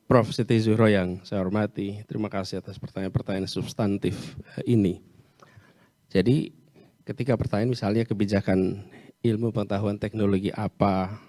Prof. Siti Zuhro yang saya hormati, terima kasih atas pertanyaan-pertanyaan substantif ini. Jadi ketika pertanyaan misalnya kebijakan ilmu pengetahuan teknologi apa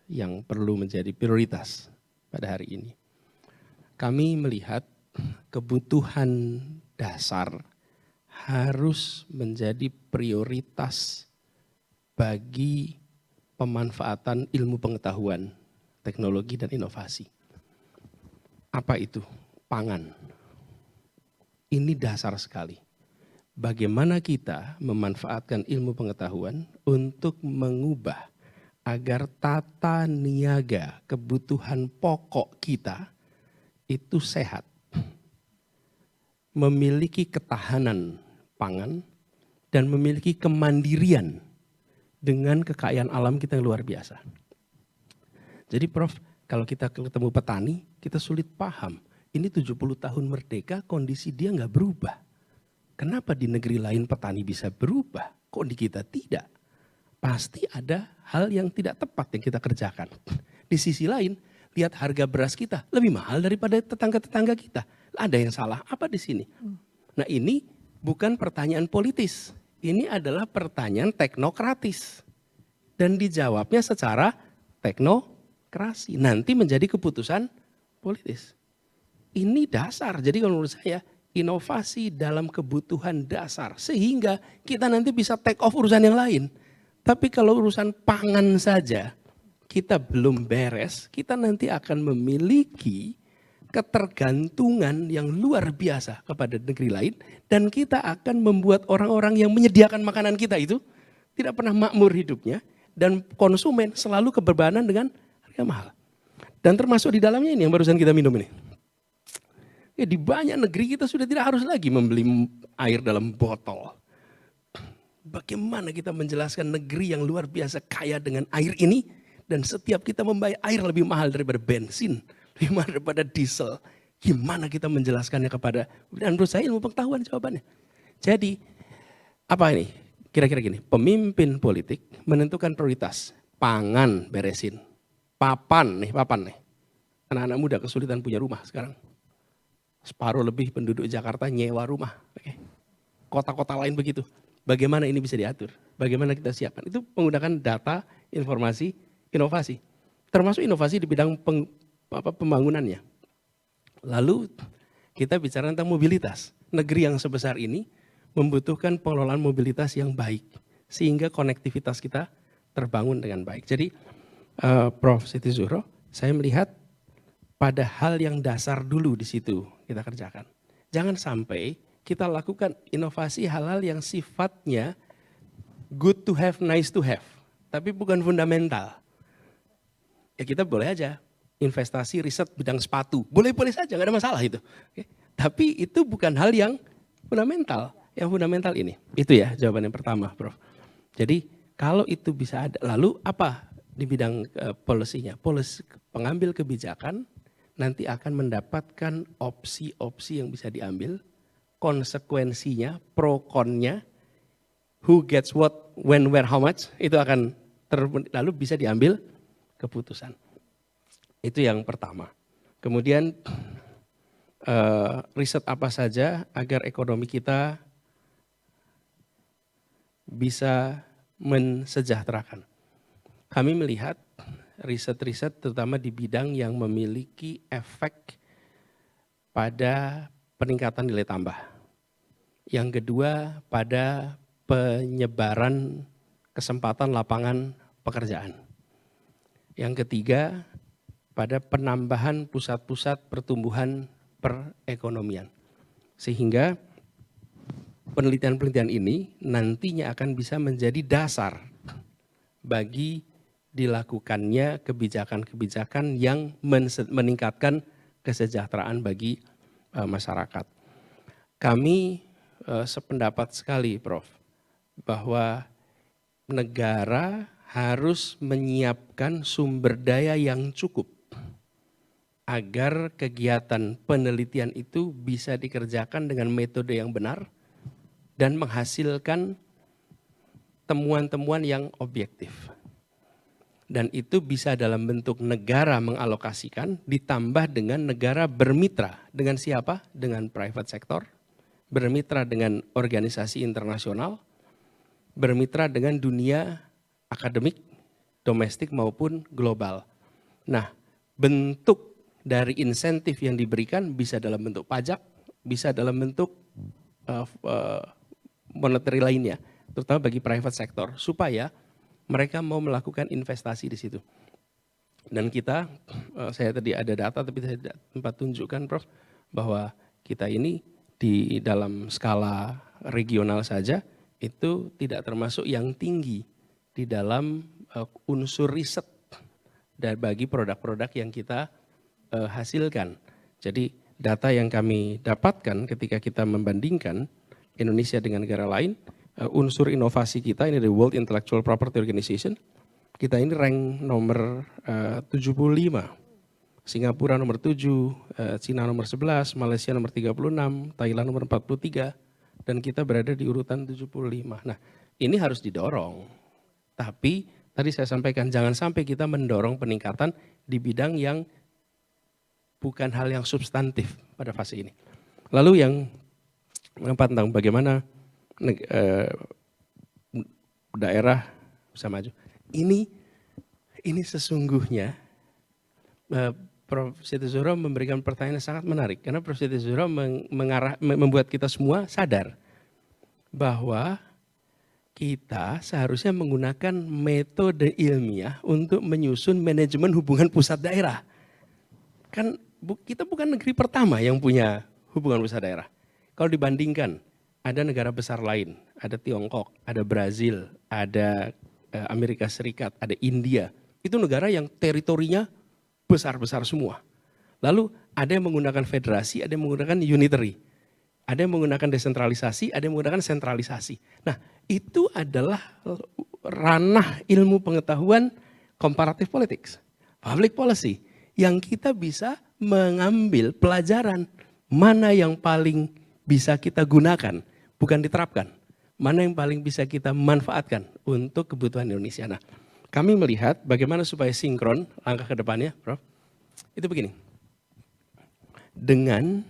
yang perlu menjadi prioritas pada hari ini. Kami melihat kebutuhan dasar harus menjadi prioritas bagi pemanfaatan ilmu pengetahuan, teknologi dan inovasi. Apa itu? Pangan. Ini dasar sekali. Bagaimana kita memanfaatkan ilmu pengetahuan untuk mengubah agar tata niaga kebutuhan pokok kita itu sehat. Memiliki ketahanan pangan dan memiliki kemandirian dengan kekayaan alam kita yang luar biasa. Jadi Prof, kalau kita ketemu petani, kita sulit paham. Ini 70 tahun merdeka, kondisi dia nggak berubah. Kenapa di negeri lain petani bisa berubah? Kok di kita tidak? Pasti ada hal yang tidak tepat yang kita kerjakan. Di sisi lain, lihat harga beras kita lebih mahal daripada tetangga-tetangga kita. Ada yang salah apa di sini? Nah ini bukan pertanyaan politis. Ini adalah pertanyaan teknokratis. Dan dijawabnya secara teknokrasi. Nanti menjadi keputusan politis. Ini dasar. Jadi kalau menurut saya inovasi dalam kebutuhan dasar. Sehingga kita nanti bisa take off urusan yang lain. Tapi kalau urusan pangan saja kita belum beres, kita nanti akan memiliki ketergantungan yang luar biasa kepada negeri lain. Dan kita akan membuat orang-orang yang menyediakan makanan kita itu tidak pernah makmur hidupnya. Dan konsumen selalu kebebanan dengan harga mahal. Dan termasuk di dalamnya ini yang barusan kita minum ini. Ya, di banyak negeri kita sudah tidak harus lagi membeli air dalam botol. Bagaimana kita menjelaskan negeri yang luar biasa kaya dengan air ini. Dan setiap kita membayar air lebih mahal daripada bensin. Lebih mahal daripada diesel. Gimana kita menjelaskannya kepada, dan menurut saya ilmu pengetahuan jawabannya. Jadi apa ini? Kira-kira gini, pemimpin politik menentukan prioritas. Pangan beresin. Papan nih. Anak-anak muda kesulitan punya rumah sekarang. Separuh lebih penduduk Jakarta nyewa rumah. Kota-kota lain begitu. Bagaimana ini bisa diatur? Bagaimana kita siapkan? Itu menggunakan data, informasi, inovasi. Termasuk inovasi di bidang pembangunannya. Lalu kita bicara tentang mobilitas. Negeri yang sebesar ini membutuhkan pengelolaan mobilitas yang baik. Sehingga konektivitas kita terbangun dengan baik. Jadi Prof. Siti Zuhro, saya melihat pada hal yang dasar dulu di situ kita kerjakan. Jangan sampai kita lakukan inovasi hal-hal yang sifatnya good to have, nice to have. Tapi bukan fundamental. Ya kita boleh aja investasi riset bidang sepatu. Boleh-boleh saja, nggak ada masalah itu. Tapi itu bukan hal yang fundamental. Yang fundamental ini. Itu ya jawaban yang pertama, Prof. Jadi kalau itu bisa ada, lalu apa di bidang policy-nya? Pengambil kebijakan nanti akan mendapatkan opsi-opsi yang bisa diambil, konsekuensinya, pro konnya, who gets what, when, where, how much, itu akan lalu bisa diambil keputusan. Itu yang pertama. Kemudian riset apa saja agar ekonomi kita bisa mensejahterakan. Kami melihat riset-riset terutama di bidang yang memiliki efek pada peningkatan nilai tambah. Yang kedua pada penyebaran kesempatan lapangan pekerjaan. Yang ketiga pada penambahan pusat-pusat pertumbuhan perekonomian. Sehingga penelitian-penelitian ini nantinya akan bisa menjadi dasar bagi dilakukannya kebijakan-kebijakan yang meningkatkan kesejahteraan bagi masyarakat. Kami sependapat sekali, Prof, bahwa negara harus menyiapkan sumber daya yang cukup agar kegiatan penelitian itu bisa dikerjakan dengan metode yang benar dan menghasilkan temuan-temuan yang objektif. Dan itu bisa dalam bentuk negara mengalokasikan ditambah dengan negara bermitra. Dengan siapa? Dengan private sector, bermitra dengan organisasi internasional, bermitra dengan dunia akademik, domestik maupun global. Nah, bentuk dari insentif yang diberikan bisa dalam bentuk pajak, bisa dalam bentuk monetary lainnya, terutama bagi private sector, supaya mereka mau melakukan investasi di situ. Dan kita, saya tadi ada data tapi saya tidak sempat tunjukkan Prof, bahwa kita ini di dalam skala regional saja itu tidak termasuk yang tinggi di dalam unsur riset dan bagi produk-produk yang kita hasilkan. Jadi data yang kami dapatkan ketika kita membandingkan Indonesia dengan negara lain, unsur inovasi kita ini dari World Intellectual Property Organization, kita ini rank nomor 75, Singapura nomor 7, Cina nomor 11, Malaysia nomor 36, Thailand nomor 43, dan kita berada di urutan 75. Nah, ini harus didorong. Tapi tadi saya sampaikan jangan sampai kita mendorong peningkatan di bidang yang bukan hal yang substantif pada fase ini. Lalu yang keempat tentang bagaimana daerah bisa maju. Ini sesungguhnya Prof. Siti Zuhro memberikan pertanyaan yang sangat menarik karena Prof. Siti Zuhro membuat kita semua sadar bahwa kita seharusnya menggunakan metode ilmiah untuk menyusun manajemen hubungan pusat daerah. Kan kita bukan negeri pertama yang punya hubungan pusat daerah. Kalau dibandingkan ada negara besar lain, ada Tiongkok, ada Brazil, ada Amerika Serikat, ada India. Itu negara yang teritorinya besar-besar semua. Lalu ada yang menggunakan federasi, ada yang menggunakan unitary. Ada yang menggunakan desentralisasi, ada yang menggunakan sentralisasi. Nah, itu adalah ranah ilmu pengetahuan comparative politics, public policy, yang kita bisa mengambil pelajaran mana yang paling bisa kita gunakan, bukan diterapkan. Mana yang paling bisa kita manfaatkan untuk kebutuhan Indonesia. Nah, kami melihat bagaimana supaya sinkron langkah ke depannya, Prof. Itu begini. Dengan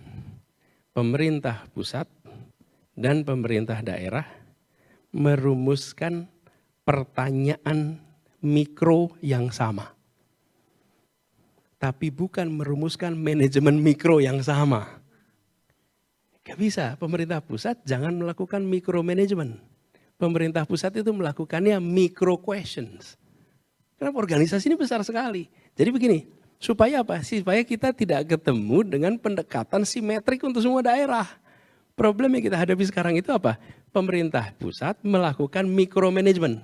pemerintah pusat dan pemerintah daerah merumuskan pertanyaan mikro yang sama. Tapi bukan merumuskan manajemen mikro yang sama. Gak bisa, pemerintah pusat jangan melakukan micromanagement. Pemerintah pusat itu melakukannya micro questions. Karena organisasi ini besar sekali. Jadi begini, supaya apa? Supaya kita tidak ketemu dengan pendekatan simetrik untuk semua daerah. Problem yang kita hadapi sekarang itu apa? Pemerintah pusat melakukan micromanagement.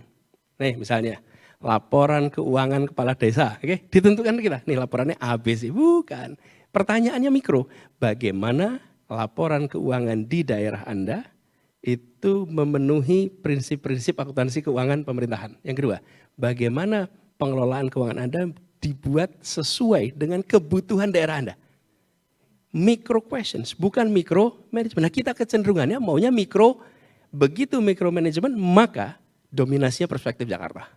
Nih misalnya, laporan keuangan kepala desa. Oke? Ditentukan kita, nih laporannya ABC. Bukan, pertanyaannya mikro. Bagaimana laporan keuangan di daerah Anda itu memenuhi prinsip-prinsip akuntansi keuangan pemerintahan. Yang kedua, bagaimana pengelolaan keuangan Anda dibuat sesuai dengan kebutuhan daerah Anda. Micro questions, bukan micro management. Nah, kita kecenderungannya maunya mikro, begitu micro management maka dominasinya perspektif Jakarta.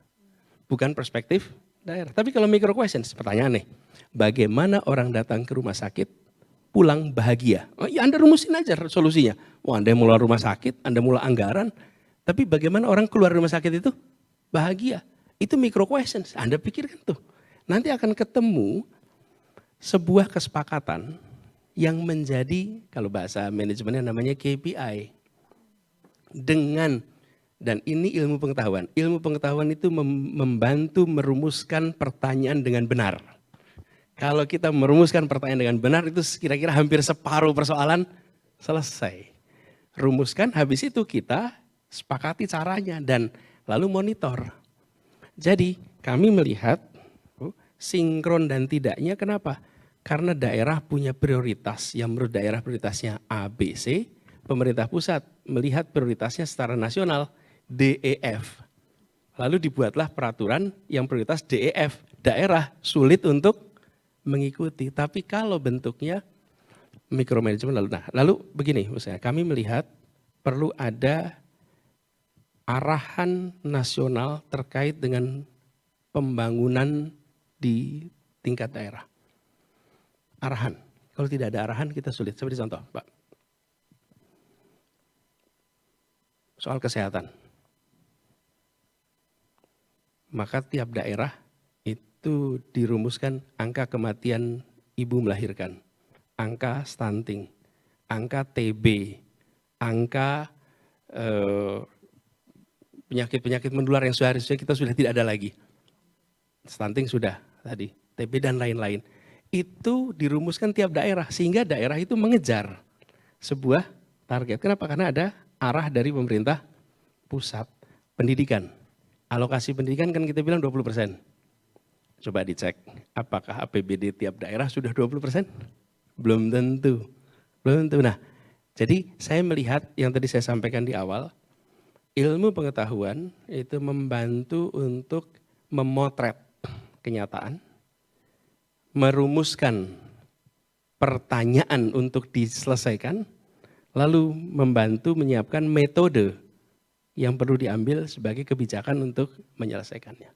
Bukan perspektif daerah. Tapi kalau micro questions, pertanyaan nih, bagaimana orang datang ke rumah sakit pulang bahagia? Oh, ya Anda rumusin aja solusinya. Wah, Anda mulai rumah sakit, Anda mulai anggaran. Tapi bagaimana orang keluar rumah sakit itu bahagia? Itu micro questions. Anda pikirkan tuh. Nanti akan ketemu sebuah kesepakatan yang menjadi, kalau bahasa manajemennya namanya KPI. Dan ini ilmu pengetahuan. Ilmu pengetahuan itu membantu merumuskan pertanyaan dengan benar. Kalau kita merumuskan pertanyaan dengan benar itu kira-kira hampir separuh persoalan selesai. Rumuskan, habis itu kita sepakati caranya dan lalu monitor. Jadi kami melihat sinkron dan tidaknya kenapa? Karena daerah punya prioritas yang menurut daerah prioritasnya ABC, pemerintah pusat melihat prioritasnya secara nasional DEF. Lalu dibuatlah peraturan yang prioritas DEF. Daerah sulit untuk mengikuti, tapi kalau bentuknya micromanagement lalu begini, misalnya kami melihat perlu ada arahan nasional terkait dengan pembangunan di tingkat daerah. Arahan. Kalau tidak ada arahan kita sulit. Seperti contoh, Pak. Soal kesehatan. Maka tiap daerah itu dirumuskan angka kematian ibu melahirkan, angka stunting, angka TB, angka penyakit-penyakit menular yang seharusnya kita sudah tidak ada lagi. Stunting sudah tadi, TB dan lain-lain. Itu dirumuskan tiap daerah sehingga daerah itu mengejar sebuah target. Kenapa? Karena ada arah dari pemerintah pusat. Pendidikan, alokasi pendidikan kan kita bilang 20%. Coba dicek, apakah APBD tiap daerah sudah 20%? Belum tentu. Belum tentu. Nah, jadi saya melihat yang tadi saya sampaikan di awal, ilmu pengetahuan itu membantu untuk memotret kenyataan, merumuskan pertanyaan untuk diselesaikan, lalu membantu menyiapkan metode yang perlu diambil sebagai kebijakan untuk menyelesaikannya.